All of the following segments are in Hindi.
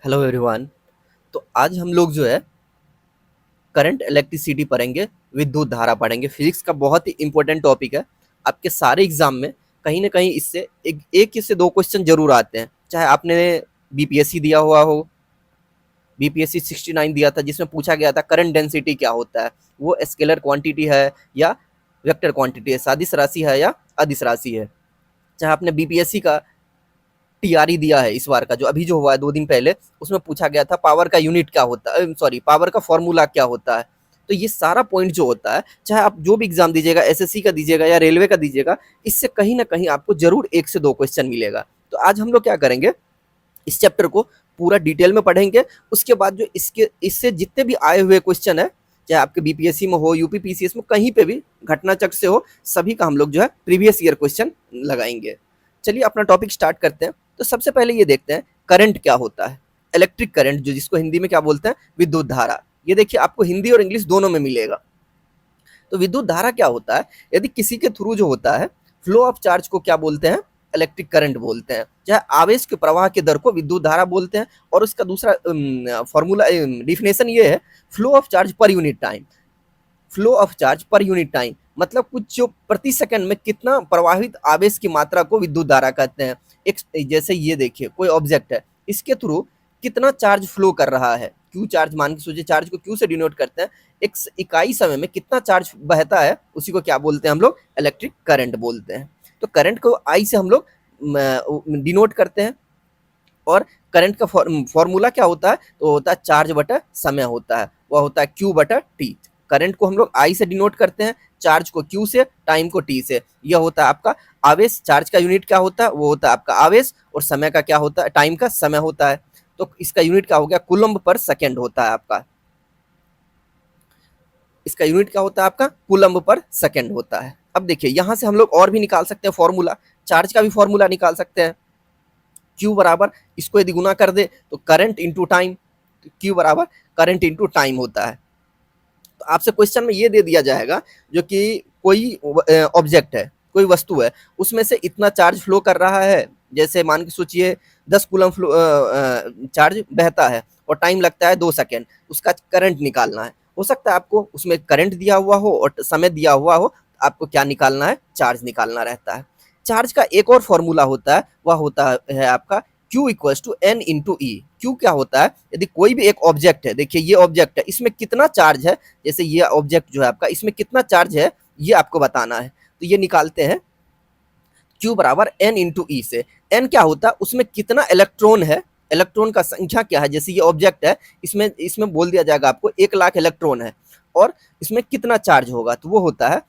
Hello everyone. तो आज हम लोग जो है करंट इलेक्ट्रिसिटी पढ़ेंगे, विद्युत धारा पढ़ेंगे। फिजिक्स का बहुत ही इंपॉर्टेंट टॉपिक है। आपके सारे एग्जाम में कहीं ना कहीं इससे एक से दो क्वेश्चन जरूर आते हैं, चाहे आपने बीपीएससी दिया हुआ हो। बीपीएससी 69 दिया था जिसमें पूछा गया था करंट डेंसिटी क्या होता है, वो स्केलर क्वांटिटी है या वेक्टर क्वांटिटी है, सादिश राशि है या अदिश राशि है। चाहे आपने बीपीएससी का टीआरई दिया है इस बार का, जो अभी जो हुआ है 2 दिन पहले, उसमें पूछा गया था पावर का यूनिट क्या होता है, सॉरी पावर का फॉर्मूला क्या होता है। तो ये सारा पॉइंट जो होता है, चाहे आप जो भी एग्जाम दीजिएगा, एसएससी का दीजिएगा या रेलवे का दीजिएगा, इससे कहीं ना कहीं आपको जरूर 1 से 2 क्वेश्चन मिलेगा। तो आज हम लोग क्या करेंगे, इस चैप्टर को पूरा डिटेल में पढ़ेंगे। उसके बाद जो इसके इससे जितने भी आए हुए क्वेश्चन है, चाहे आपके बीपीएससी में हो, यूपीपीसीएस में, कहीं पे भी घटना चक्र से हो, सभी का हम लोग जो है प्रीवियस ईयर क्वेश्चन लगाएंगे। चलिए अपना टॉपिक स्टार्ट करते हैं। तो सबसे पहले ये देखते हैं करंट क्या होता है। इलेक्ट्रिक करंट, जो जिसको हिंदी में क्या बोलते हैं, विद्युत धारा। ये देखिए आपको हिंदी और इंग्लिश दोनों में मिलेगा। तो विद्युत धारा क्या होता है, यदि किसी के थ्रू जो होता है फ्लो ऑफ चार्ज को क्या बोलते हैं, इलेक्ट्रिक करंट बोलते हैं। चाहे आवेश के प्रवाह के दर को विद्युत धारा बोलते हैं। और उसका दूसरा फॉर्मूला डिफिनेशन ये है, flow of charge per unit time. Flow of charge per unit time मतलब कुछ जो प्रति सेकंड में कितना प्रवाहित आवेश की मात्रा को विद्युत धारा कहते हैं। एक जैसे ये देखिए कोई ऑब्जेक्ट है, इसके थ्रू कितना चार्ज फ्लो कर रहा है, क्यू चार्ज मान के सोचिए, चार्ज को क्यू से डिनोट करते हैं। एक इकाई समय में कितना चार्ज बहता है, उसी को क्या बोलते हैं हम लोग, इलेक्ट्रिक करंट बोलते हैं। तो करंट को आई से हम लोग डिनोट करते हैं। और करंट का फॉर्मूला क्या होता है, तो होता है चार्ज बटा समय होता है, वह होता है क्यू बटा टी। करंट को हम लोग आई से डिनोट करते हैं, चार्ज को क्यू से, टाइम को टी से। यह होता है आपका आवेश। चार्ज का यूनिट क्या होता है, वो होता है आपका आवेश। और समय का क्या होता है, टाइम का समय होता है। तो इसका यूनिट क्या हो गया, कूलम्ब पर सेकेंड होता है आपका। इसका यूनिट क्या होता है आपका, कूलम्ब पर सेकेंड होता है। अब देखिए यहां से हम लोग और भी निकाल सकते हैं फॉर्मूला। चार्ज का भी फॉर्मूला निकाल सकते हैं। क्यू बराबर, इसको यदि गुना कर दे तो करंट इंटू टाइम, क्यू बराबर करंट इंटू टाइम होता है। तो आपसे क्वेश्चन में ये दे दिया जाएगा, जो कि कोई ऑब्जेक्ट है, कोई वस्तु है, उसमें से इतना चार्ज फ्लो कर रहा है। जैसे मान के सोचिए 10 कूलम फ्लो चार्ज बहता है और टाइम लगता है 2 सेकेंड, उसका करंट निकालना है। हो सकता है आपको उसमें करंट दिया हुआ हो और समय दिया हुआ हो, आपको क्या निकालना है, चार्ज निकालना रहता है। चार्ज का एक और फॉर्मूला होता है, वह होता है आपका Q equals to N into E. Q क्या होता है, यदि कोई भी एक ऑब्जेक्ट है, देखिए ये ऑब्जेक्ट है, इसमें कितना चार्ज है, जैसे ये ऑब्जेक्ट जो है आपका, इसमें कितना चार्ज है, ये आपको बताना है। तो ये निकालते हैं Q बराबर एन इंटू ई से। एन क्या होता है, उसमें कितना इलेक्ट्रॉन है, इलेक्ट्रॉन का संख्या क्या है। जैसे ये ऑब्जेक्ट है, इसमें इसमें बोल दिया जाएगा आपको 1 लाख इलेक्ट्रॉन है, और इसमें कितना चार्ज होगा, तो वो होता है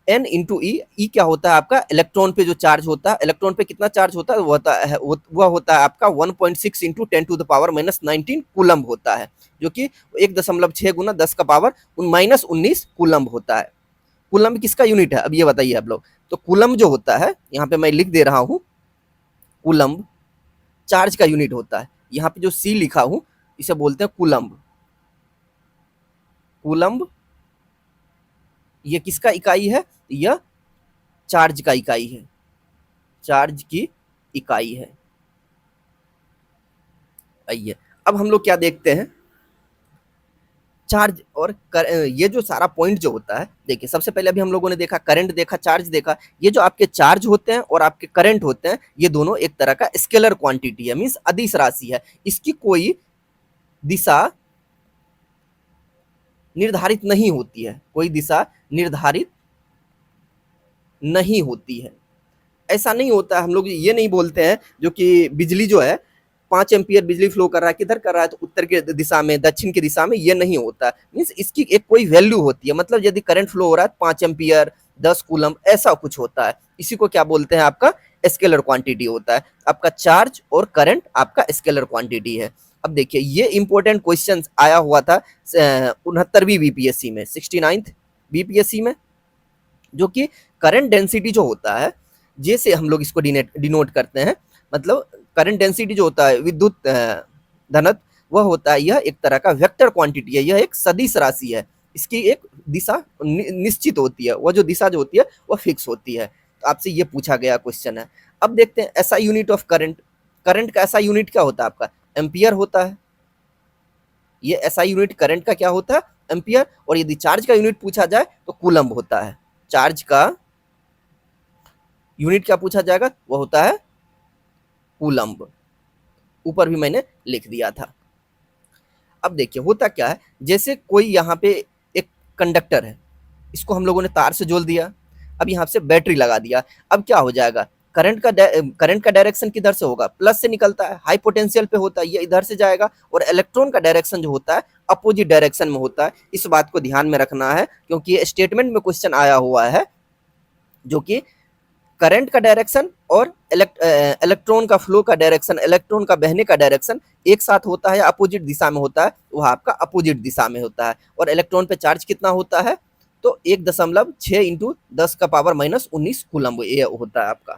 एन इंटू ई। ई क्या होता है आपका, इलेक्ट्रॉन पे जो चार्ज होता है, इलेक्ट्रॉन पे कितना चार्ज होता है, वह होता है आपका 1.6 इंटू 10⁻⁻19 कूलम्ब होता है, जो कि 1.6 गुना 10 का पावर -19 कूलम्ब होता है। कूलम्ब किसका यूनिट है, अब ये बताइए आप लोग। तो कूलम्ब जो होता है, यहाँ पे मैं लिख दे रहा हूँ, कूलम्ब चार्ज का यूनिट होता है। यहाँ पे जो सी लिखा हूँ, इसे बोलते हैं कूलम्ब। कूलम्ब ये किसका इकाई है, यह चार्ज का इकाई है, चार्ज की इकाई है। आइए अब हम लोग क्या देखते हैं, चार्ज और ये जो सारा पॉइंट जो होता है, देखिए सबसे पहले अभी हम लोगों ने देखा करंट, देखा चार्ज, देखा ये जो आपके चार्ज होते हैं और आपके करंट होते हैं, ये दोनों एक तरह का स्केलर क्वांटिटी है, मींस अदिश राशि है। इसकी कोई दिशा निर्धारित नहीं होती है, कोई दिशा निर्धारित नहीं होती है। ऐसा नहीं होता है, हम लोग ये नहीं बोलते हैं जो कि बिजली जो है 5 एम्पियर बिजली फ्लो कर रहा है, किधर कर रहा है, तो उत्तर की दिशा में, दक्षिण की दिशा में, ये नहीं होता। मीन्स इसकी एक कोई वैल्यू होती है, मतलब यदि करंट फ्लो हो रहा है 5 एम्पियर 10 कूलम, ऐसा कुछ होता है। इसी को क्या बोलते हैं, आपका स्केलर क्वांटिटी होता है। आपका चार्ज और करंट आपका स्केलर क्वांटिटी है। अब देखिए ये इंपॉर्टेंट क्वेश्चन आया हुआ था 69वीं बीपीएससी में, 69th बीपीएससी में, जो कि करंट डेंसिटी जो होता है, जैसे हम लोग इसको डिनोट करते हैं, मतलब करंट डेंसिटी जो होता है, विद्युत घनत्व, वह होता है, यह एक तरह का वेक्टर क्वांटिटी है, यह एक सदिश राशि है। इसकी एक दिशा निश्चित होती है, वह जो दिशा जो होती है वह फिक्स होती है। तो आपसे ये पूछा गया क्वेश्चन है। अब देखते हैं ऐसा यूनिट ऑफ करंट। करंट का ऐसा यूनिट क्या होता है आपका, एम्पियर होता है। ये एसआई यूनिट करंट का क्या होता है? एम्पियर। और यदि चार्ज का यूनिट पूछा जाए तो कूलम्ब होता है। चार्ज का यूनिट क्या पूछा जाएगा? वो होता है कूलम्ब। ऊपर भी मैंने लिख दिया था। अब देखिए होता क्या है, जैसे कोई यहाँ पे एक कंडक्टर है, इसको हम लोगों ने तार से जोड़ दिया, अब यहाँ से बैटरी लगा दिया। अब क्या हो जाएगा? करंट का डायरेक्शन किधर से होगा? प्लस से निकलता है, हाई पोटेंशियल पे होता है, ये इधर से जाएगा। और इलेक्ट्रॉन का डायरेक्शन जो होता है अपोजिट डायरेक्शन में होता है। इस बात को ध्यान में रखना है, क्योंकि ये स्टेटमेंट में क्वेश्चन आया हुआ है, जो कि करंट का डायरेक्शन और इलेक्ट्रॉन का फ्लो का डायरेक्शन, इलेक्ट्रॉन का बहने का डायरेक्शन एक साथ होता है या अपोजिट दिशा में होता है? वह आपका अपोजिट दिशा में होता है। और इलेक्ट्रॉन पे चार्ज कितना होता है? तो 1.6 इंटू 10 का पावर -19 कूलम्ब ये होता है आपका।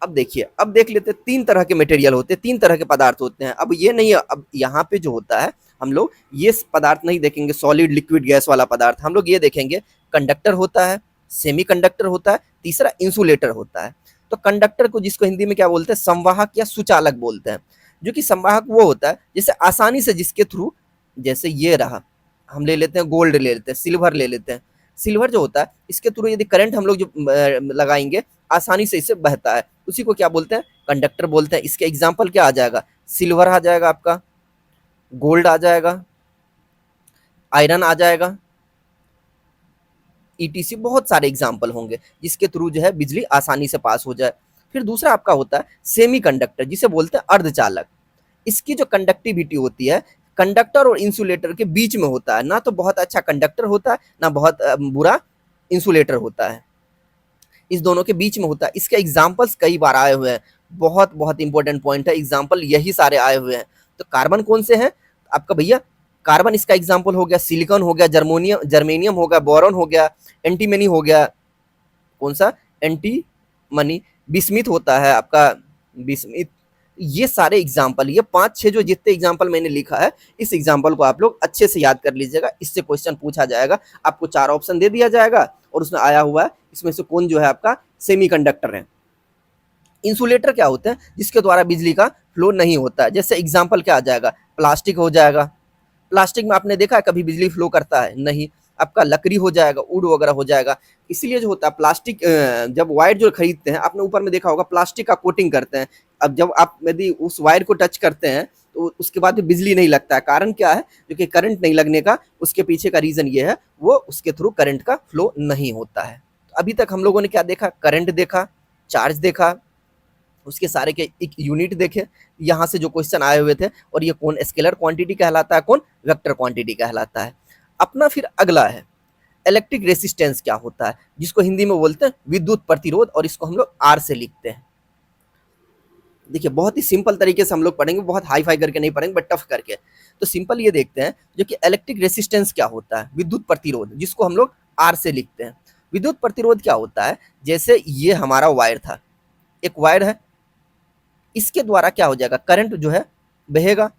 अब देखिए, अब देख लेते हैं, तीन तरह के मटेरियल होते हैं, तीन तरह के पदार्थ होते हैं। अब ये नहीं है, अब यहाँ पे जो होता है हम लोग ये पदार्थ नहीं देखेंगे, सॉलिड लिक्विड गैस वाला पदार्थ, हम लोग ये देखेंगे कंडक्टर होता है, सेमी कंडक्टर होता है, तीसरा इंसुलेटर होता है। तो कंडक्टर को, जिसको हिंदी में क्या बोलते हैं? संवाहक या सुचालक बोलते हैं। जो कि संवाहक वो होता है जैसे आसानी से जिसके थ्रू, जैसे ये रहा, हम ले लेते हैं गोल्ड, ले लेते हैं सिल्वर, ले लेते हैं। सिल्वर जो होता है इसके थ्रू यदि करंट हम लोग जो लगाएंगे, आसानी से इससे बहता है, उसी को क्या बोलते हैं? कंडक्टर बोलते हैं। इसके एग्जाम्पल क्या आ जाएगा? सिल्वर आ जाएगा आपका, गोल्ड आ जाएगा, आयरन आ जाएगा, ईटीसी बहुत सारे एग्जाम्पल होंगे जिसके थ्रू जो है बिजली आसानी से पास हो जाए। फिर दूसरा आपका होता है सेमी कंडक्टर, जिसे बोलते हैं अर्धचालक। इसकी जो कंडक्टिविटी होती है कंडक्टर और इंसुलेटर के बीच में होता है, ना तो बहुत अच्छा कंडक्टर होता है, ना बहुत बुरा इंसुलेटर होता है, इस दोनों के बीच में होता है। इसके एग्जाम्पल्स कई बार आए हुए हैं, बहुत बहुत इंपॉर्टेंट पॉइंट है, एग्जाम्पल यही सारे आए हुए हैं। तो कार्बन कौन से हैं आपका भैया? कार्बन इसका एग्जाम्पल हो गया, सिलिकॉन हो गया, जर्मेनियम हो गया, बोरॉन हो गया, एंटीमनी हो गया। कौन सा? एंटीमनी। बिस्मिथ होता है आपका, बिस्मिथ। ये सारे एग्जाम्पल, ये 5-6 जो जितने एग्जाम्पल मैंने लिखा है, इस एग्जाम्पल को आप लोग अच्छे से याद कर लीजिएगा, इससे क्वेश्चन पूछा जाएगा। आपको 4 ऑप्शन दे दिया जाएगा और उसमें आया हुआ है इसमें से कौन जो है आपका सेमीकंडक्टर है। इंसुलेटर क्या होते हैं? जिसके द्वारा बिजली का फ्लो नहीं होता है। जैसे एग्जाम्पल क्या आ जाएगा? प्लास्टिक हो जाएगा। प्लास्टिक में आपने देखा है कभी बिजली फ्लो करता है? नहीं। आपका लकड़ी हो जाएगा, वुड वगैरह हो जाएगा। इसीलिए जो होता है प्लास्टिक, जब वायर जो खरीदते हैं, आपने ऊपर में देखा होगा प्लास्टिक का कोटिंग करते हैं। अब जब आप यदि उस वायर को टच करते हैं तो उसके बाद बिजली नहीं लगता है। कारण क्या है? क्योंकि करंट नहीं लगने का उसके पीछे का रीजन ये है, वो उसके थ्रू करंट का फ्लो नहीं होता है। तो अभी तक हम लोगों ने क्या देखा? करंट देखा, चार्ज देखा, उसके सारे के एक यूनिट देखे, यहाँ से जो क्वेश्चन आए हुए थे, और ये कौन स्केलर क्वांटिटी कहलाता है, कौन वेक्टर क्वांटिटी कहलाता है। अपना फिर अगला है इलेक्ट्रिक रेसिस्टेंस क्या होता है, जिसको हिंदी में बोलते हैं विद्युत प्रतिरोध, और इसको हम लोग आर से लिखते हैं। देखिए बहुत ही सिंपल तरीके से हम लोग पढ़ेंगे, बहुत हाई फाई करके नहीं पढ़ेंगे, बट टफ करके। तो सिंपल ये देखते हैं जो कि इलेक्ट्रिक रेसिस्टेंस क्या होता है, विद्युत प्रतिरोध, जिसको हम लोग आर से लिखते हैं। विद्युत प्रतिरोध क्या होता है? जैसे ये हमारा वायर था, एक वायर है, इसके द्वारा क्या हो जाएगा? करंट जो है बहेगा,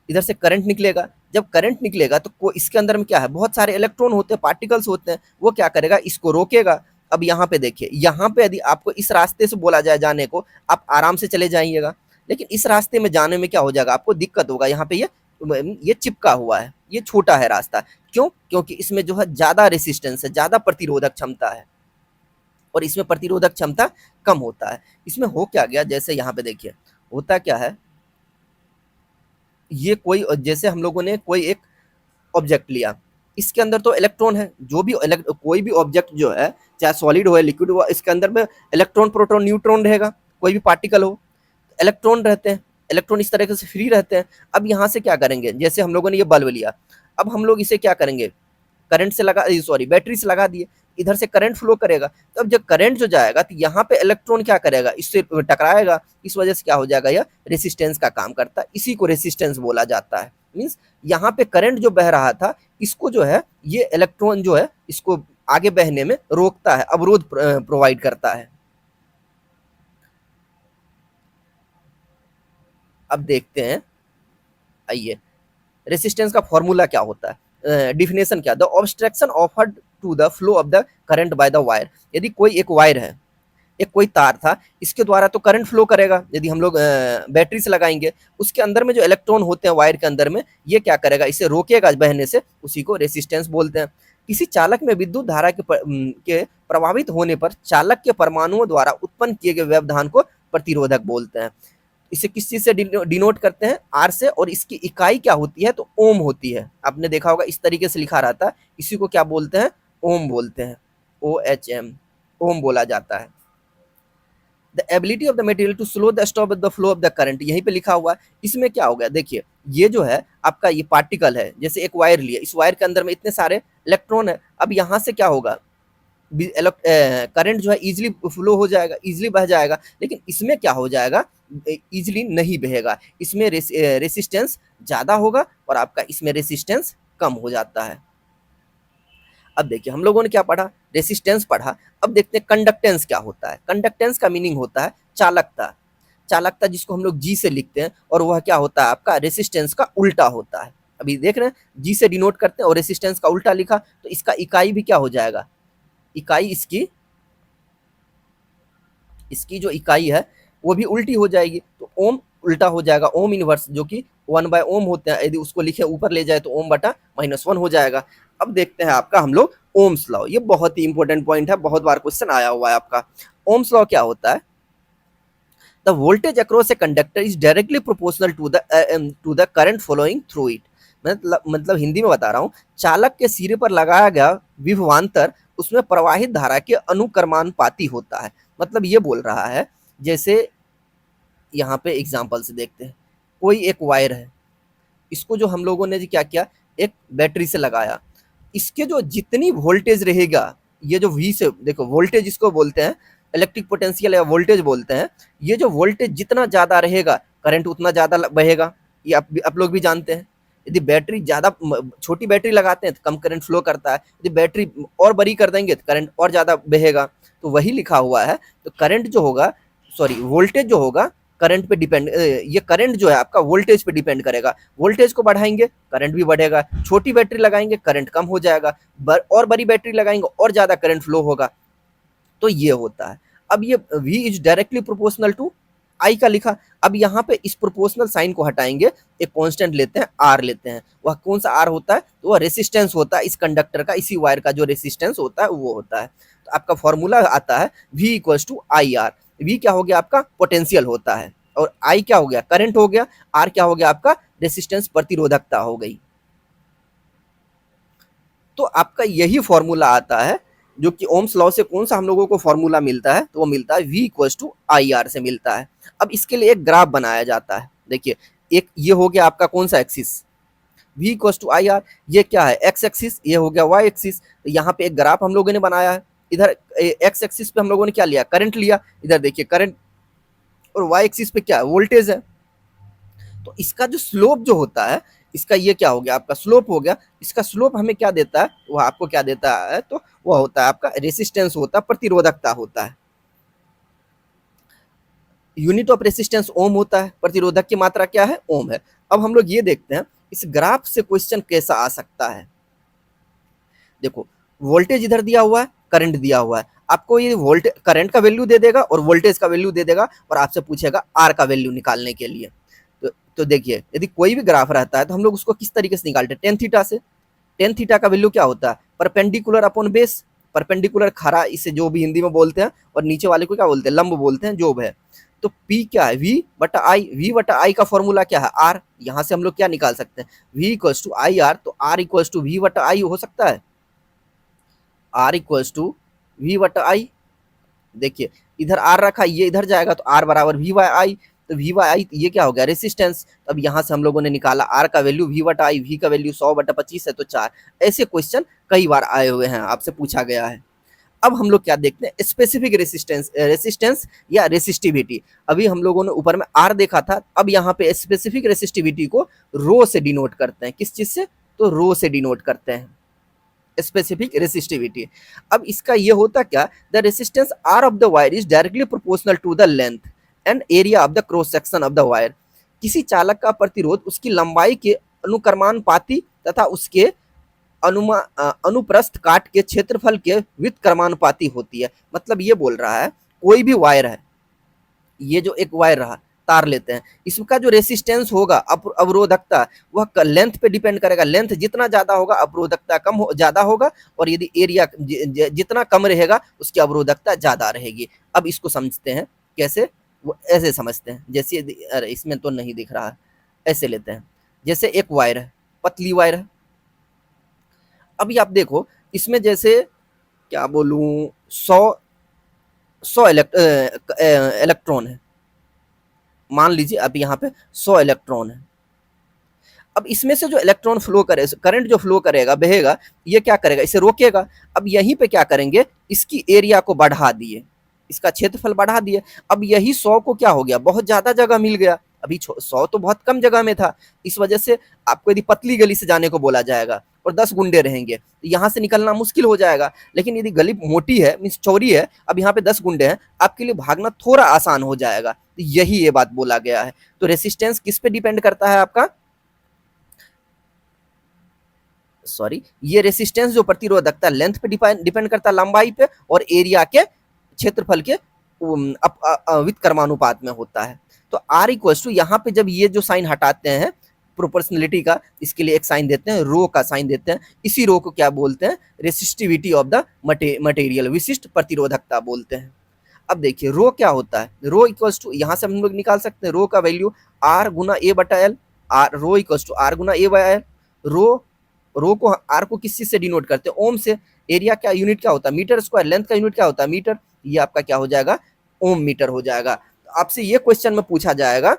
इधर से करंट निकलेगा। जब करंट निकलेगा तो इसके अंदर में क्या है? बहुत सारे इलेक्ट्रॉन होते हैं, पार्टिकल्स होते हैं। वो क्या करेगा? इसको रोकेगा। अब यहाँ पे देखिए, यहाँ पे यदि आपको इस रास्ते से बोला जाए जाने को, आप आराम से चले जाइएगा। लेकिन इस रास्ते में जाने में क्या हो जाएगा? आपको दिक्कत होगा। यहाँ पे ये चिपका हुआ है, ये छोटा है रास्ता। क्यों? क्योंकि इसमें जो है ज्यादा रेसिस्टेंस है, ज्यादा प्रतिरोधक क्षमता है, और इसमें प्रतिरोधक क्षमता कम होता है। इसमें हो क्या गया? जैसे यहाँ पे देखिए होता क्या है, ये कोई, जैसे हम लोगों ने कोई एक ऑब्जेक्ट लिया, इसके अंदर तो इलेक्ट्रॉन है। जो भी कोई भी ऑब्जेक्ट जो है, चाहे सॉलिड हो या लिक्विड हो, इसके अंदर में इलेक्ट्रॉन, प्रोटॉन, न्यूट्रॉन रहेगा। कोई भी पार्टिकल हो, इलेक्ट्रॉन रहते हैं, इलेक्ट्रॉन इस तरीके से फ्री रहते हैं। अब यहाँ से क्या करेंगे? जैसे हम लोगों ने ये बल्ब लिया, अब हम लोग इसे क्या करेंगे? करंट से लगा, सॉरी बैटरी से लगा दिए, इधर से करंट फ्लो करेगा। तो अब जब करंट जो जाएगा तो यहाँ पे इलेक्ट्रॉन क्या करेगा? इससे टकराएगा। इस वजह से क्या हो जाएगा? यह रेसिस्टेंस का काम करता है, इसी को रेसिस्टेंस बोला जाता है। मीन्स यहाँ पे करंट जो बह रहा था, इसको जो है ये इलेक्ट्रॉन जो है इसको आगे बहने में रोकता है, अवरोध प्रोवाइड करता है। अब देखते हैं, आइए, रेसिस्टेंस का फॉर्मूला क्या होता है, डिफिनेशन क्या? The obstruction offered to the flow of the current by the wire. यदि कोई एक वायर है, एक कोई तार था, इसके द्वारा तो करंट फ्लो करेगा, यदि हम लोग बैटरी से लगाएंगे, उसके अंदर में जो इलेक्ट्रॉन होते हैं वायर के अंदर में, ये क्या करेगा, इसे रोकेगा बहने से, उसी को रेसिस्टेंस बोलते हैं। किसी चालक में विद्युत धारा के प्रभावित होने पर चालक के परमाणुओं द्वारा उत्पन्न किए गए व्यवधान को प्रतिरोधक बोलते हैं। इसे किस चीज से डिनोट करते हैं, आर से, और इसकी इकाई क्या होती है, तो ओम होती है। आपने देखा होगा इस तरीके से लिखा रहता है, इसी को क्या बोलते हैं, ओम बोलते हैं, OHM, ओम बोला जाता है। The ability of the material to slow the stop the flow of the current, यहीं पे लिखा हुआ है। इसमें क्या हो गया, देखिए ये जो है आपका ये पार्टिकल है, जैसे एक वायर लिया, इस वायर के अंदर में इतने सारे इलेक्ट्रॉन है, अब यहाँ से क्या होगा, करंट जो है इजीली फ्लो हो जाएगा, इजीली बह जाएगा, लेकिन इसमें क्या हो जाएगा, इजीली नहीं बहेगा, इसमें रेसिस्टेंस ज़्यादा होगा और आपका इसमें रेसिस्टेंस कम हो जाता है। अब देखिए हम लोगों ने क्या पढ़ा, रेसिस्टेंस पढ़ा, अब देखते हैं कंडक्टेंस क्या होता है। कंडक्टेंस का मीनिंग होता है चालकता, चालकता जिसको हम लोग जी से लिखते हैं, और वह क्या होता है आपका रेसिस्टेंस का उल्टा होता है। अभी देख रहे हैं जी से डिनोट करते हैं और रेसिस्टेंस का उल्टा लिखा, तो इसका इकाई भी क्या हो जाएगा, इकाई इसकी इसकी जो इकाई है वो भी उल्टी हो जाएगी, तो ओम उल्टा हो जाएगा, ओम इनवर्स जो कि 1/ओम होते हैं, यदि उसको लिखे ऊपर ले जाए तो ओम बटा -1 हो जाएगा। अब देखते हैं आपका हम लोग ओम्स लॉ, ये बहुत ही इंपॉर्टेंट पॉइंट है, बहुत बार क्वेश्चन आया हुआ है आपका। ओम्स लॉ क्या होता है, the voltage across a conductor is directly proportional to the current flowing through it. मतलब हिंदी में बता रहा हूँ, चालक के सिरे पर लगाया गया विभवांतर उसमें प्रवाहित धारा के अनुक्रमानुपाती होता है। मतलब ये बोल रहा है, जैसे यहाँ पे एग्जाम्पल से देखते हैं, कोई एक वायर है, इसको जो हम लोगों ने क्या किया, एक बैटरी से लगाया, इसके जो जितनी वोल्टेज रहेगा, ये जो V से देखो, वोल्टेज इसको बोलते हैं, इलेक्ट्रिक पोटेंशियल या वोल्टेज बोलते हैं, ये जो वोल्टेज जितना ज़्यादा रहेगा करंट उतना ज़्यादा बहेगा, ये आप लोग भी जानते हैं। यदि बैटरी ज़्यादा छोटी बैटरी लगाते हैं तो कम करंट फ्लो करता है, यदि बैटरी और बड़ी कर देंगे तो करंट और ज़्यादा बहेगा, तो वही लिखा हुआ है। तो करंट जो होगा, सॉरी वोल्टेज जो होगा करंट पे डिपेंड, ये करंट जो है आपका वोल्टेज पे डिपेंड करेगा, वोल्टेज को बढ़ाएंगे करंट भी बढ़ेगा, छोटी बैटरी लगाएंगे करंट कम हो जाएगा, और बड़ी बैटरी लगाएंगे और ज़्यादा करंट फ्लो होगा, तो ये होता है। अब ये V is directly proportional to I का लिखा, अब यहाँ पे इस प्रोपोर्शनल साइन को हटाएंगे, एक कांस्टेंट लेते हैं R लेते हैं, वह कौन सा R होता है, तो वह रेसिस्टेंस होता है इस कंडक्टर का, इसी वायर का जो रेसिस्टेंस होता है वो होता है। तो आपका फॉर्मूला आता है V equals to IR, V क्या हो गया आपका पोटेंशियल होता है, और I क्या हो गया करंट हो गया, R क्या हो गया आपका रेसिस्टेंस प्रतिरोधकता हो गई। तो आपका यही फॉर्मूला आता है, जो कि ओम्स लॉ से कौन सा हम लोगों को फॉर्मूला मिलता है, तो वो मिलता है V इक्वल्स टू IR से मिलता है। अब इसके लिए एक ग्राफ बनाया जाता है, देखिए एक ये हो गया आपका कौन सा axis, V equals to IR, ये क्या है एक्स एक्सिस, ये हो गया वाई एक्सिस, तो यहाँ पे एक ग्राफ हम लोगों ने बनाया है, इधर एक्स एक्सिस पे हम लोगों ने क्या लिया, करंट लिया, इधर देखिए करंट, और वाई एक्सिस पे क्या वोल्टेज है। तो इसका जो स्लोप जो होता है, इसका ये क्या हो गया आपका स्लोप हो गया, इसका स्लोप हमें क्या देता है, वो आपको क्या देता है, तो वह होता है आपका रेसिस्टेंस होता है, प्रतिरोधकता होता है। यूनिट ऑफ रेसिस्टेंस ओम होता है, प्रतिरोधक की मात्रा क्या है, ओम है। अब हम लोग ये देखते हैं इस ग्राफ से क्वेश्चन कैसा आ सकता है। देखो वोल्टेज इधर दिया हुआ है, करंट दिया हुआ है, आपको ये वोल्टेज करंट का वैल्यू दे देगा और वोल्टेज का वैल्यू दे देगा, और आपसे पूछेगा आर का वैल्यू निकालने के लिए। तो देखिए यदि कोई भी ग्राफ रहता है तो हम लोग उसको किस तरीके से निकालते हैं, टेन थीटा से। टेन थीटा का वैल्यू क्या होता है, परपेंडिकुलर अपॉन बेस, परपेंडिकुलर खरा, इसे जो भी हिंदी में बोलते हैं, और नीचे वाले को क्या बोलते हैं, लंब बोलते हैं, जोब है। तो P क्या है, V बटा आई, V बटा आई का फॉर्मूला क्या है, R। यहाँ से हम लोग क्या निकाल सकते हैं, V equals to I R, तो R इक्वल्स टू V बटा आई हो सकता है, R इक्वल्स टू V बटा आई। देखिए इधर R रखा, ये इधर जाएगा तो R बराबर V बाई आई, तो V बाई आई ये क्या हो गया रेसिस्टेंस। अब यहाँ से हम लोगों ने निकाला R का वैल्यू V बटा आई, V का वैल्यू 100/25 है तो 4। ऐसे क्वेश्चन कई बार आए हुए हैं, आपसे पूछा गया है। अब हम लोग क्या देखते हैं, स्पेसिफिक रेसिस्टेंस या रेसिस्टिविटी। अभी हम लोगों ने ऊपर में R देखा था, अब यहाँ पे स्पेसिफिक रेसिस्टिविटी को रो से डिनोट करते हैं, किस चीज से, तो रो से डिनोट करते हैं स्पेसिफिक रेसिस्टिविटी। अब इसका ये होता क्या, the resistance R of the wire is directly proportional to the length and area of the cross section of the wire. किसी चालक का प्रतिरोध उसकी लंबाई के अनुक्रमानुपाती तथा उसके अनुप्रस्थ काट के क्षेत्रफल के व्युत्क्रमानुपाती होती है। मतलब ये बोल रहा है कोई भी वायर है, ये जो एक वायर रहा, तार लेते हैं, इसका जो रेसिस्टेंस होगा, अवरोधकता, वह लेंथ पे डिपेंड करेगा। लेंथ जितना ज्यादा होगा अवरोधकता ज्यादा होगा, और यदि एरिया जितना कम रहेगा उसकी अवरोधकता ज्यादा रहेगी। अब इसको समझते हैं कैसे, वो ऐसे समझते हैं, जैसे अरे इसमें तो नहीं दिख रहा है, ऐसे लेते हैं। जैसे एक वायर है, पतली वायर है, अभी आप देखो इसमें जैसे क्या बोलूं, 100 इलेक्ट्रॉन है, मान लीजिए अब यहाँ पे 100 इलेक्ट्रॉन है। अब इसमें से जो इलेक्ट्रॉन फ्लो करे, करंट जो फ्लो करेगा, बहेगा, ये क्या करेगा, इसे रोकेगा। अब यहीं पे क्या करेंगे, इसकी एरिया को बढ़ा दिए, इसका क्षेत्रफल बढ़ा दिए। अब यही 100 को क्या हो गया, बहुत ज्यादा जगह मिल गया। अभी 100 तो बहुत कम जगह में था, इस वजह से आपको यदि पतली गली से जाने को बोला जाएगा और 10 गुंडे रहेंगे तो यहाँ से निकलना मुश्किल हो जाएगा। लेकिन यदि गली मोटी है, मीन्स चौड़ी है, अब यहाँ पे 10 गुंडे हैं, आपके लिए भागना थोड़ा आसान हो जाएगा। तो यही ये बात बोला गया है। तो रेसिस्टेंस किस पे डिपेंड करता है आपका, सॉरी, ये रेसिस्टेंस जो प्रतिरोधकता लेंथ पे डिपेंड करता है, लंबाई पे, और एरिया के क्षेत्रफल के व्युत्क्रमानुपात में होता है। तो आर इक्वल टू, यहाँ पे जब ये जो साइन हटाते हैं प्रोपोर्शनलिटी का, इसके लिए एक साइन देते हैं, रो का साइन देते हैं। इसी रो को क्या बोलते हैं, रेसिस्टिविटी ऑफ द मटेरियल, विशिष्ट प्रतिरोधकता बोलते हैं। अब देखिए रो क्या होता है, रो इक्वल्स टू, यहाँ से हम लोग निकाल सकते हैं रो का वैल्यू आर गुना ए बटा L, R rho equals to R गुना ए बाय एल। रो को, आर को किस चीज से डिनोट करते हैं, ओम से। एरिया क्या यूनिट क्या होता है, मीटर स्क्वायर। लेंथ का यूनिट क्या होता है, मीटर। ये आपका क्या हो जाएगा, ओम मीटर हो जाएगा। तो आपसे ये क्वेश्चन में पूछा जाएगा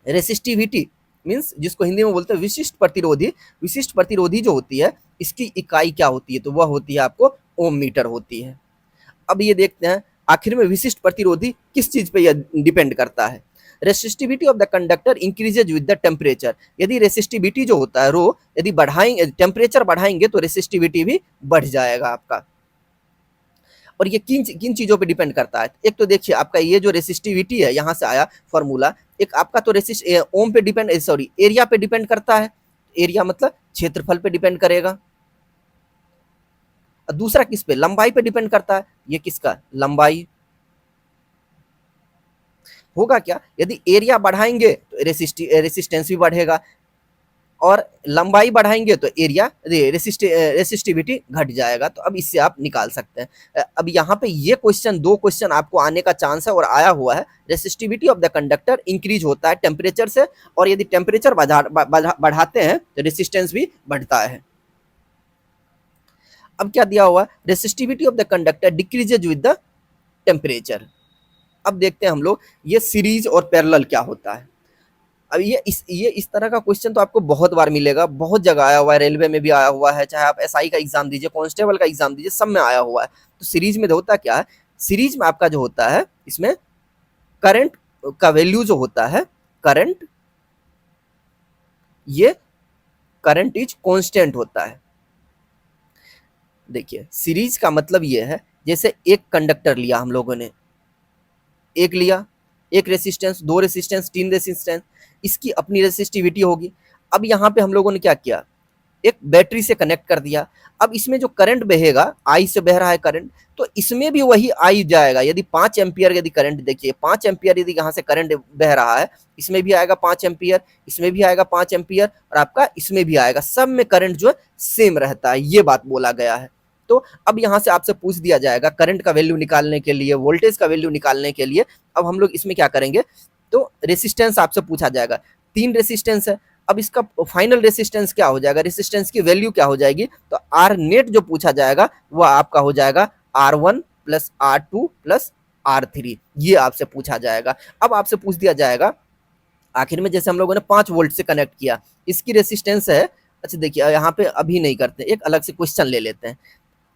रेसिस्टिविटी मीन्स, जिसको हिंदी में बोलते हैं विशिष्ट प्रतिरोधी, विशिष्ट प्रतिरोधी जो होती है इसकी इकाई क्या होती है, तो वह होती है आपको ओम मीटर होती है। अब ये देखते हैं आखिर में विशिष्ट प्रतिरोधी किस चीज पे यह डिपेंड करता है। Resistivity of the conductor increases with the temperature. यदि रेसिस्टिविटी जो होता है रो, यदि बढ़ाएंगे, टेम्परेचर बढ़ाएंगे तो रेसिस्टिविटी भी बढ़ जाएगा आपका। और ये किन किन चीजों पे डिपेंड करता है, एक तो देखिए आपका ये जो रेसिस्टिविटी है, यहाँ से आया फॉर्मूला, एक आपका तो ओम पे डिपेंड, सॉरी एरिया पे डिपेंड करता है। एरिया मतलब क्षेत्रफल पे डिपेंड करेगा। दूसरा किस पे, लंबाई पे डिपेंड करता है। ये किसका, लंबाई। होगा क्या, यदि एरिया बढ़ाएंगे तो रेसिस्टेंस भी बढ़ेगा, और लंबाई बढ़ाएंगे तो एरिया रेसिस्टिविटी घट जाएगा। तो अब इससे आप निकाल सकते हैं। अब यहाँ पे ये क्वेश्चन, दो क्वेश्चन आपको आने का चांस है और आया हुआ है। Resistivity of the conductor increase होता है टेम्परेचर से, और यदि टेम्परेचर बढ़ाते हैं तो रेसिस्टेंस भी बढ़ता है। अब क्या दिया हुआ, resistivity of the conductor decreases with the temperature. अब देखते हैं हम लोग ये सीरीज और पैरेलल क्या होता है। अब ये इस तरह का क्वेश्चन तो आपको बहुत बार मिलेगा, बहुत जगह आया हुआ है, रेलवे में भी आया हुआ है, चाहे आप एसआई का एग्जाम दीजिए, कांस्टेबल का एग्जाम दीजिए, सब में आया हुआ है। तो सीरीज में होता क्या है, सीरीज में आपका जो होता है, इसमें करंट का वैल्यू जो होता है, करंट, ये करंट इज कांस्टेंट होता है। देखिए सीरीज का मतलब ये है, जैसे एक कंडक्टर लिया हम लोगों ने, एक लिया, एक रेसिस्टेंस, दो रेसिस्टेंस, तीन रेसिस्टेंस, इसकी अपनी रेसिस्टिविटी होगी। अब यहाँ पे हम लोगों ने क्या किया, एक बैटरी से कनेक्ट कर दिया। अब इसमें जो करंट बहेगा, आई से बह रहा है करंट, तो इसमें भी वही आई जाएगा। यदि 5 एम्पियर यदि करंट, देखिए 5 एम्पियर यदि यहाँ से करंट बह रहा है, इसमें भी आएगा 5 एम्पियर, इसमें भी आएगा 5 एम्पियर, और आपका इसमें भी आएगा। सब में करंट जो है सेम रहता है, ये बात बोला गया है। तो अब यहाँ से आपसे पूछ दिया जाएगा करंट का वैल्यू निकालने के लिए, वोल्टेज का वैल्यू निकालने के लिए, अब हम लोग इसमें क्या करेंगे, तो रेसिस्टेंस आपसे पूछा जाएगा। 3 रेसिस्टेंस है, अब इसका फाइनल रेसिस्टेंस क्या हो जाएगा, रेसिस्टेंस की वैल्यू क्या हो जाएगी, तो आर नेट जो पूछा जाएगा वह आपका हो जाएगा R1 plus R2 plus R3, ये आपसे पूछा जाएगा। अब आपसे पूछ दिया जाएगा आखिर में, जैसे हम लोगों ने 5 वोल्ट से कनेक्ट किया, इसकी रेसिस्टेंस है, अच्छा देखिए यहाँ पे अभी नहीं करते, एक अलग से क्वेश्चन ले लेते हैं।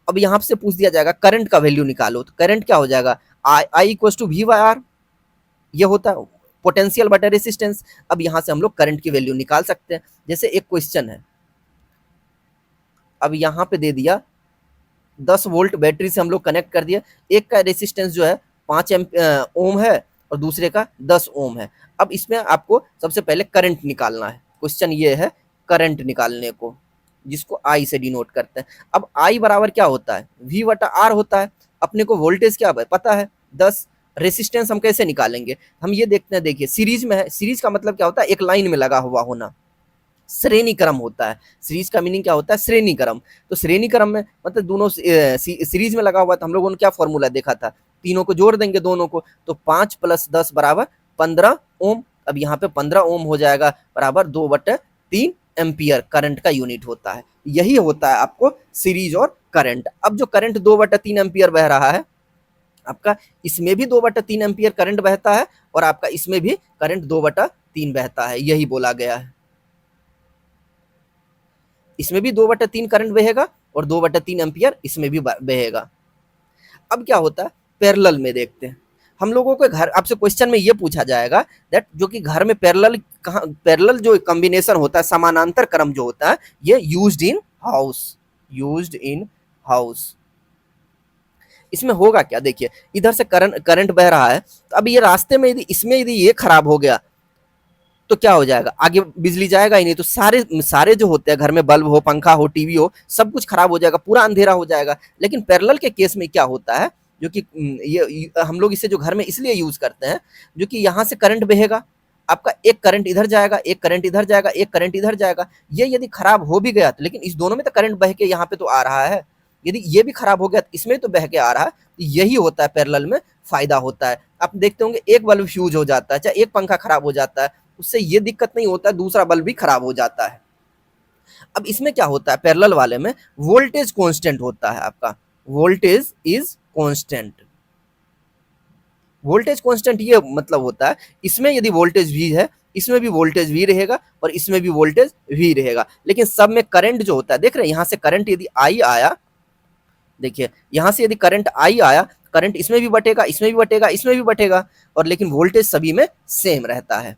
अब यहाँ से पूछ दिया जाएगा करंट का वैल्यू निकालो, तो करंट क्या हो जाएगा, I equal to V by R, ये होता है पोटेंशियल बटा रेसिस्टेंस। अब यहाँ से हम लोग करंट की वैल्यू निकाल सकते हैं। जैसे एक क्वेश्चन है, अब यहाँ पे दे दिया 10 वोल्ट बैटरी से हम लोग कनेक्ट कर दिया, एक का रेसिस्टेंस जो है 5 ओम है और दूसरे का 10 ओम है। अब इसमें आपको सबसे पहले करंट निकालना है, क्वेश्चन ये है करंट निकालने को, जिसको आई से डिनोट करते हैं। अब आई बराबर क्या होता है, वी बटा आर होता है। अपने को वोल्टेज क्या पता है, 10 रेसिस्टेंस हम कैसे निकालेंगे, हम ये देखते हैं। देखिए सीरीज में है, सीरीज का मतलब क्या होता है, एक लाइन में लगा हुआ होना, श्रेणी क्रम होता है। सीरीज का मीनिंग क्या होता है, श्रेणी क्रम। तो श्रेणी क्रम में मतलब दोनों सीरीज में लगा हुआ था, हम लोगों ने क्या फॉर्मूला देखा था, तीनों को जोड़ देंगे दोनों को, तो 5 + 10 बराबर 15 ओम। अब यहाँ पे 15 ओम हो जाएगा बराबर 2/3 एम्पियर करंट का यूनिट होता है। यही होता है आपको सीरीज और करंट। अब जो करंट 2/3 एम्पियर बह रहा है आपका, इसमें भी 2/3 एम्पियर करंट बहता है और आपका इसमें भी करंट 2/3 बहता है, यही बोला गया है। इसमें भी 2/3 करंट बहेगा और 2/3 एम्पियर इसमें भी बहेगा। अब क्या होता है, पैरेलल में देखते हैं हम लोगों को। घर आपसे क्वेश्चन में ये पूछा जाएगा दैट जो कि घर में पैरेलल कहाँ, पैरेलल जो कॉम्बिनेशन होता है, समानांतर क्रम जो होता है, ये used in house, used in house. इसमें होगा क्या, देखिए इधर से करंट बह रहा है, तो अब ये रास्ते में यदि ये खराब हो गया तो क्या हो जाएगा, आगे बिजली जाएगा ही नहीं। तो सारे सारे जो होते हैं घर में, बल्ब हो, पंखा हो, टीवी हो, सब कुछ खराब हो जाएगा, पूरा अंधेरा हो जाएगा। लेकिन पैरेलल के केस में क्या होता है, जो कि ये हम लोग इसे जो घर में इसलिए यूज करते हैं, जो कि यहाँ से करंट बहेगा, आपका एक करंट इधर जाएगा, एक करंट इधर जाएगा, एक करंट इधर जाएगा। ये यदि खराब हो भी गया तो, लेकिन इस दोनों में तो करंट बह के यहाँ पे तो आ रहा है, यदि ये भी खराब हो गया तो इसमें तो बह के आ रहा है। यही होता है पैरेलल में फायदा होता है। आप देखते होंगे एक बल्ब फ्यूज हो जाता है, चाहे एक पंखा खराब हो जाता है, उससे ये दिक्कत नहीं होता है, दूसरा बल्ब भी खराब हो जाता है। अब इसमें क्या होता है, पैरेलल वाले में वोल्टेज कांस्टेंट होता है आपका, voltage is constant. Voltage constant ये मतलब होता है, इसमें यदि वोल्टेज वी है, इसमें भी वोल्टेज वी रहेगा और इसमें भी वोल्टेज वी रहेगा, लेकिन सब में करंट जो होता है, देख रहे हैं यहाँ से करंट यदि आई आया, देखिए यहाँ से यदि करंट आई आया, करंट इसमें भी बटेगा, इसमें भी बटेगा, इसमें भी बटेगा, और लेकिन वोल्टेज सभी में सेम रहता है।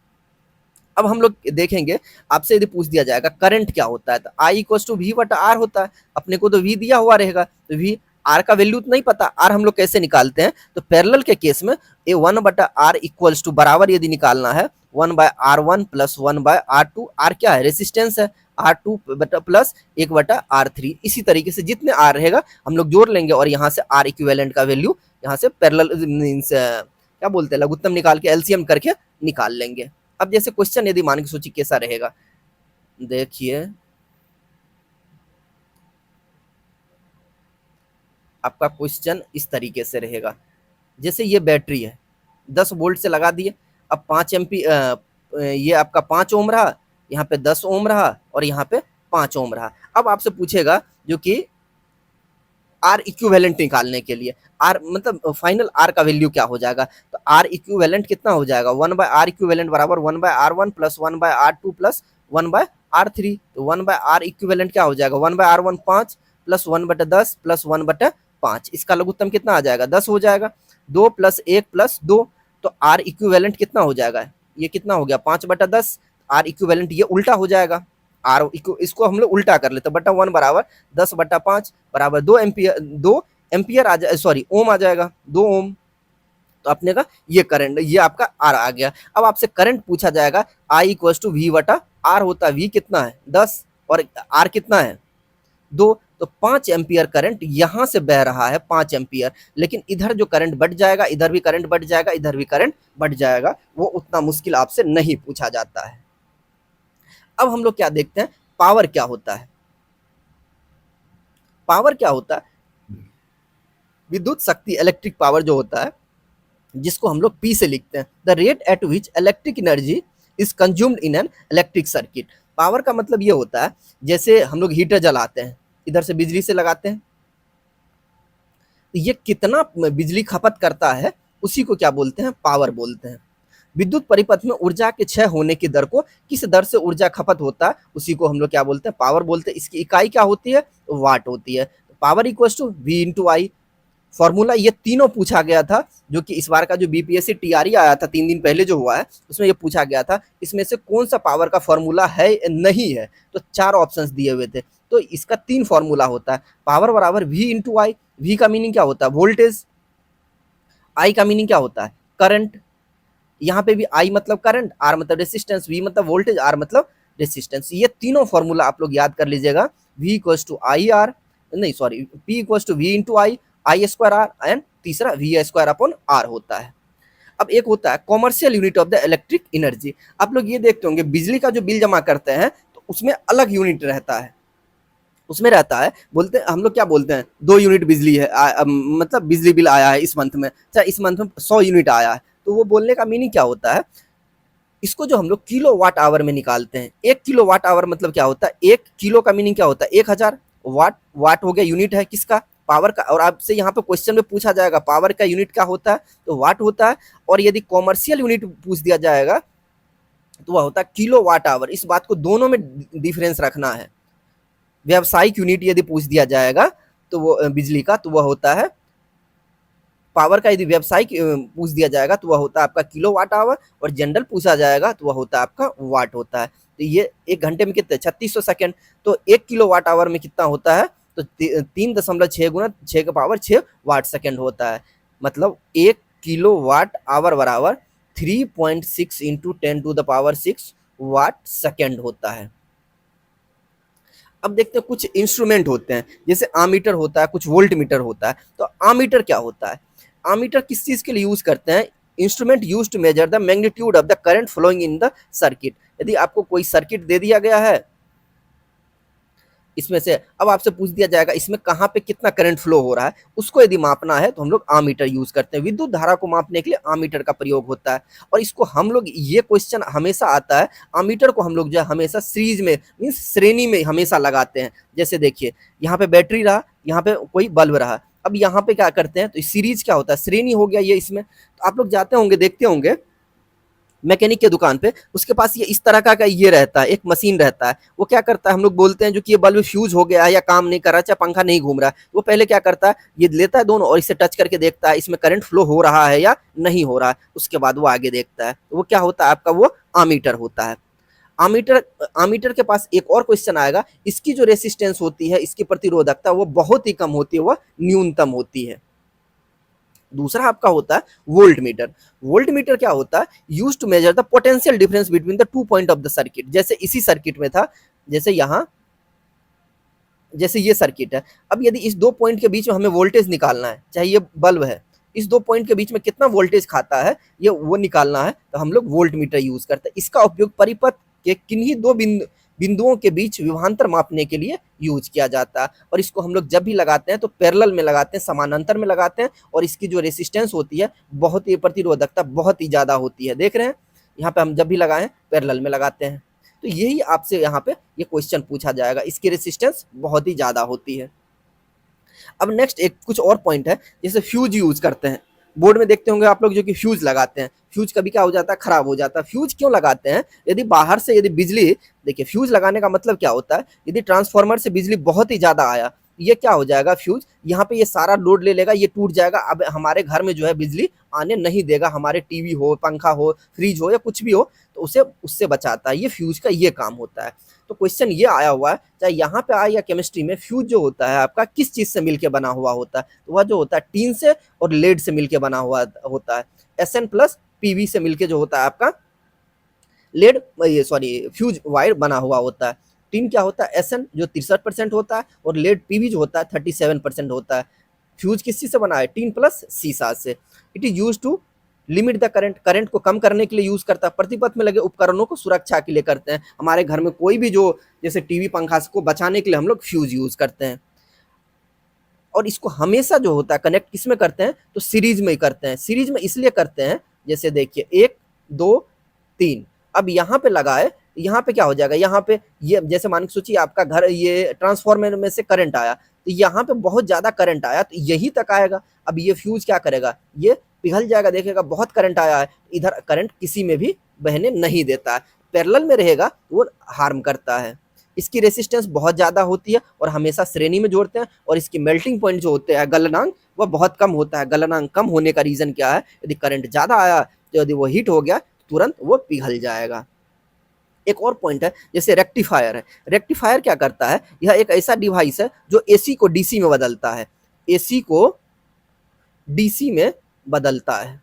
अब हम लोग देखेंगे, आपसे यदि पूछ दिया जाएगा करंट क्या होता है, तो I = V/R होता है। अपने को तो V दिया हुआ रहेगा, तो V, R का वैल्यू तो नहीं पता, R हम लोग कैसे निकालते हैं, तो पैरेलल के केस में ये 1/R इक्वल्स टू बराबर यदि निकालना है 1/R1 + 1/R2, R क्या है, रेसिस्टेंस है, R2 प्लस 1/R3। इसी तरीके से जितने R रहेगा हम लोग जोड़ लेंगे और यहाँ से R इक्विवेलेंट का वैल्यू यहाँ से पैरेलल मींस क्या बोलते हैं, लघुत्तम निकाल के एलसीएम करके निकाल लेंगे। अब जैसे क्वेश्चन यदि मान के सोचिए कैसा रहेगा, देखिए आपका क्वेश्चन इस तरीके से रहेगा, जैसे ये बैटरी है, 10 वोल्ट से लगा दिए, अब 5 एमपी ये आपका 5 ओम रहा, यहाँ पे 10 ओम रहा और यहाँ पे 5 ओम रहा। अब आपसे पूछेगा जो कि आर इक्विवेलेंट निकालने के लिए, आर मतलब फाइनल आर का वैल्यू क्या हो जाएगा, तो आर इक्विवेलेंट कितना हो जाएगा, 1/R इक्विवेलेंट बराबर 1/R1 + 1/R2 + 1/R3। तो 1/R इक्विवेलेंट क्या हो जाएगा, 1/R1 5 + 1/10 + 1/5, इसका लघुत्तम कितना आ जाएगा, 10 हो जाएगा, 2 + 1 + 2। तो आर इक्विवेलेंट कितना हो जाएगा, ये कितना हो गया 5/10, आर इक्विवेलेंट ये उल्टा हो जाएगा, आर इसको हम लोग उल्टा कर लेते, बटा 1 बराबर 10/5 बराबर 2 एम्पियर आ जाए, सॉरी ओम आ जाएगा, 2 ओम। तो अपने का ये करंट, ये आपका आर आ गया। अब आपसे करंट पूछा जाएगा, I = V/R होता है, V कितना है 10 और R कितना है 2, तो 5 एम्पियर करंट यहाँ से बह रहा है, 5 एम्पियर। लेकिन इधर जो करंट बढ़ जाएगा, इधर भी करंट बढ़ जाएगा, इधर भी करंट बढ़ जाएगा, वो उतना मुश्किल आपसे नहीं पूछा जाता है। अब हम लोग क्या देखते हैं, पावर क्या होता है। पावर क्या होता है, विद्युत शक्ति, इलेक्ट्रिक पावर जो होता है, जिसको हम लोग P से लिखते हैं, the rate at which electric energy is consumed in an electric circuit. Power का मतलब ये होता है, जैसे हम लोग हीटर जलाते हैं, इधर से बिजली से लगाते हैं, तो ये कितना बिजली खपत करता है, उसी को क्या बोलते हैं, पावर बोलते हैं। विद्युत परिपथ में ऊर्जा के क्षय होने की दर को, किस दर से ऊर्जा खपत होता है, उसी को हम लोग क्या बोलते हैं, पावर बोलते हैं। इसकी इकाई क्या होती है, वाट होती है। Power = V/I। फॉर्मूला ये तीनों पूछा गया था, जो कि इस बार का जो बीपीएससी टीआरई आया था 3 दिन पहले जो हुआ है, उसमें ये पूछा गया था इसमें से कौन सा पावर का फॉर्मूला है नहीं है, तो 4 ऑप्शंस दिए हुए थे। तो इसका 3 फॉर्मूला होता है, पावर बराबर V/I। V का मीनिंग क्या होता है, वोल्टेज, I का मीनिंग क्या होता है, करंट, यहाँ पे भी I मतलब करंट, R मतलब रेसिस्टेंस, V मतलब वोल्टेज, R मतलब रेसिस्टेंस। ये तीनों फॉर्मूला आप लोग याद कर लीजिएगा, V = IR नहीं sorry P = V/I I square R and तीसरा वी स्क्वायर अपॉन आर होता है। अब एक होता है commercial unit of the electric energy. आप लोग ये देखते होंगे बिजली का जो बिल जमा करते हैं तो उसमें अलग यूनिट रहता है, उसमें रहता है, बोलते हैं हम लोग क्या बोलते हैं 2 यूनिट बिजली है मतलब बिजली बिल आया है इस मंथ में, चाहे इस मंथ में 100 यूनिट आया है। तो वो बोलने का मीनिंग क्या होता है, इसको जो हम लोग किलो वाट आवर में निकालते हैं, 1 किलो वाट आवर मतलब क्या होता है, 1 किलो का मीनिंग क्या होता है 1000 वाट, वाट हो गया यूनिट है किसका, पावर का। और आपसे यहाँ पे क्वेश्चन में पूछा जाएगा पावर का यूनिट क्या होता है, तो वाट होता है। और यदि कॉमर्शियल यूनिट पूछ दिया जाएगा तो वह होता है किलो वाट आवर। इस बात को दोनों में डिफरेंस रखना है। व्यावसायिक यूनिट यदि पूछ दिया जाएगा तो वो बिजली का, तो वह होता है पावर का। यदि व्यावसायिक पूछ दिया जाएगा तो वह होता है आपका किलो वाट आवर, और जनरल पूछा जाएगा तो वह होता है आपका वाट होता है। तो ये 1 घंटे में कितने 3600 सेकेंड, तो 1 किलो वाट आवर में कितना होता है, तो 3.6 गुना 6 का पावर 6 वाट सेकेंड होता है। मतलब 1 किलो वाट आवर बराबर 3.6 इंटू 10⁶ वाट सेकेंड होता है। अब देखते हैं कुछ इंस्ट्रूमेंट होते हैं, जैसे आमीटर होता है, कुछ वोल्ट मीटर होता है। तो आमीटर क्या होता है, आमीटर किस चीज के लिए यूज करते हैं, instrument use to measure the magnitude of the current flowing in the circuit. यदि आपको कोई सर्किट दे दिया गया है इसमें से, अब आपसे पूछ दिया जाएगा इसमें कहाँ पे कितना करंट फ्लो हो रहा है, उसको यदि मापना है तो हम लोग आमीटर यूज करते हैं। विद्युत धारा को मापने के लिए आमीटर का प्रयोग होता है। और इसको हम लोग, ये क्वेश्चन हमेशा आता है, आमीटर को हम लोग जो है हमेशा सीरीज में मीन्स श्रेणी में हमेशा लगाते हैं। जैसे देखिए यहाँ पे बैटरी रहा, यहाँ पे कोई बल्ब रहा, अब यहाँ पे क्या करते हैं, तो सीरीज क्या होता है, श्रेणी हो गया ये इसमें। तो आप लोग जाते होंगे देखते होंगे मैकेनिक के दुकान पे, उसके पास ये इस तरह का ये रहता है, एक मशीन रहता है। वो क्या करता है, हम लोग बोलते हैं जो कि ये बल्ब फ्यूज हो गया है या काम नहीं कर रहा, चाहे पंखा नहीं घूम रहा है, वो पहले क्या करता है, ये लेता है दोनों और इसे टच करके देखता है इसमें करंट फ्लो हो रहा है या नहीं हो रहा है। उसके बाद वो आगे देखता है, तो वो क्या होता है आपका, वो आमीटर होता है। आमीटर, आमीटर के पास एक और क्वेश्चन आएगा, इसकी जो रेसिस्टेंस होती है, इसकी प्रतिरोधकता वो बहुत ही कम होती है, वह न्यूनतम होती है। दूसरा आपका होता है वोल्ट मीटर। वोल्ट मीटर क्या होता है, use to measure the potential difference between the 2 point of the circuit. जैसे इसी सर्किट में था, जैसे यहाँ, जैसे ये सर्किट है, अब यदि इस 2 पॉइंट के बीच में हमें वोल्टेज निकालना है, चाहे ये बल्ब है, इस 2 पॉइंट के बीच में कितना वोल्टेज खाता है ये वो निकालना है, तो हम लोग वोल्ट मीटर यूज करते हैं। इसका उपयोग परिपथ के किन्हीं दो बिंदुओं के बीच विभवांतर मापने के लिए यूज किया जाता है। और इसको हम लोग जब भी लगाते हैं तो पैरेलल में लगाते हैं, समानांतर में लगाते हैं। और इसकी जो रेसिस्टेंस होती है, बहुत ही प्रतिरोधकता बहुत ही ज्यादा होती है। देख रहे हैं यहाँ पे हम जब भी लगाए पैरेलल में लगाते हैं। तो यही आपसे यहाँ पे ये क्वेश्चन पूछा जाएगा, इसकी रेसिस्टेंस बहुत ही ज्यादा होती है। अब नेक्स्ट एक कुछ और पॉइंट है, जैसे फ्यूज यूज करते हैं, बोर्ड में देखते होंगे आप लोग जो कि फ्यूज लगाते हैं। फ्यूज कभी क्या हो जाता है, खराब हो जाता है। फ्यूज क्यों लगाते हैं, यदि बाहर से यदि बिजली, देखिए फ्यूज लगाने का मतलब क्या होता है, यदि ट्रांसफार्मर से बिजली बहुत ही ज्यादा आया, ये क्या हो जाएगा, फ्यूज यहाँ पे ये सारा लोड ले लेगा, ये टूट जाएगा। अब हमारे घर में जो है बिजली आने नहीं देगा, हमारे टीवी हो, पंखा हो, फ्रिज हो या कुछ भी हो, तो उसे उससे बचाता है। ये फ्यूज का ये काम होता है। तो क्वेश्चन ये आया हुआ है, चाहे यहाँ पे आए या केमिस्ट्री में, फ्यूज जो होता है आपका किस चीज से मिलके बना हुआ होता है, तो वह जो होता है टीन से और लेड से मिलके बना हुआ होता है। SN प्लस PV से मिलके जो होता है आपका लेड, ये सॉरी फ्यूज वायर बना हुआ होता है। टीन क्या होता है, SN जो 63% होता है, और लेड PV जो होता है 37% होता है। फ्यूज किस चीज से बना है, टीन प्लस सीसा से। It is use to limit the current, current को कम करने के लिए यूज करता है। प्रतिपथ में लगे उपकरणों को सुरक्षा के लिए करते हैं। हमारे घर में कोई भी जो जैसे टीवी पंखा को बचाने के लिए हम लोग फ्यूज यूज करते हैं। और इसको हमेशा जो होता है कनेक्ट किस में करते हैं, तो सीरीज में ही करते हैं। सीरीज में इसलिए करते हैं, जैसे देखिए 1 2 3, अब यहाँ पे लगाए, यहाँ पे क्या हो जाएगा, यहाँ पे ये जैसे मान के सोचिए आपका घर, ये ट्रांसफार्मर में से करंट आया, तो यहाँ पे बहुत ज्यादा करंट आया तो यही तक आएगा। अब ये फ्यूज क्या करेगा, ये पिघल जाएगा, देखेगा बहुत करंट आया है, इधर करंट किसी में भी बहने नहीं देता है। पैरेलल में रहेगा वो हार्म करता है। इसकी रेसिस्टेंस बहुत ज़्यादा होती है और हमेशा श्रेणी में जोड़ते हैं। और इसकी मेल्टिंग पॉइंट जो होते हैं, गलनांक, वह बहुत कम होता है। गलनांक कम होने का रीज़न क्या है, यदि करंट ज़्यादा आया तो यदि वो हीट हो गया तुरंत वो पिघल जाएगा। एक और पॉइंट है, जैसे रेक्टिफायर है। रेक्टिफायर क्या करता है, यह एक ऐसा डिवाइस है जो AC को DC में बदलता है। AC को DC में बदलता है।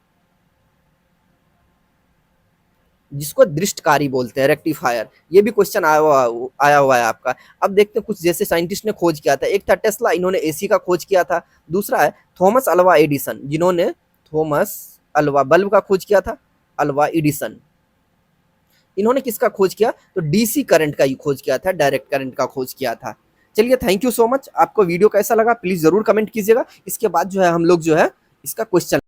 जिसको दृष्टकारी बोलते हैं, रेक्टिफायर। ये भी क्वेश्चन आया हुआ है आपका। अब देखते हैं कुछ जैसे साइंटिस्ट ने खोज किया था। एक था टेस्ला, इन्होंने एसी का खोज किया था। दूसरा है थॉमस अल्वा एडिसन, जिन्होंने थॉमस अल्वा बल्ब का खोज किया था, अल्वा एडिसन। इन्होंने किसका खोज किया? तो डीसी करंट का ही खोज किया था, डायरेक्ट करंट का खोज किया था। चलिए, थैंक यू सो मच। आपको वीडियो कैसा लगा प्लीज जरूर कमेंट कीजिएगा। इसके बाद जो है हम लोग जो है इसका क्वेश्चन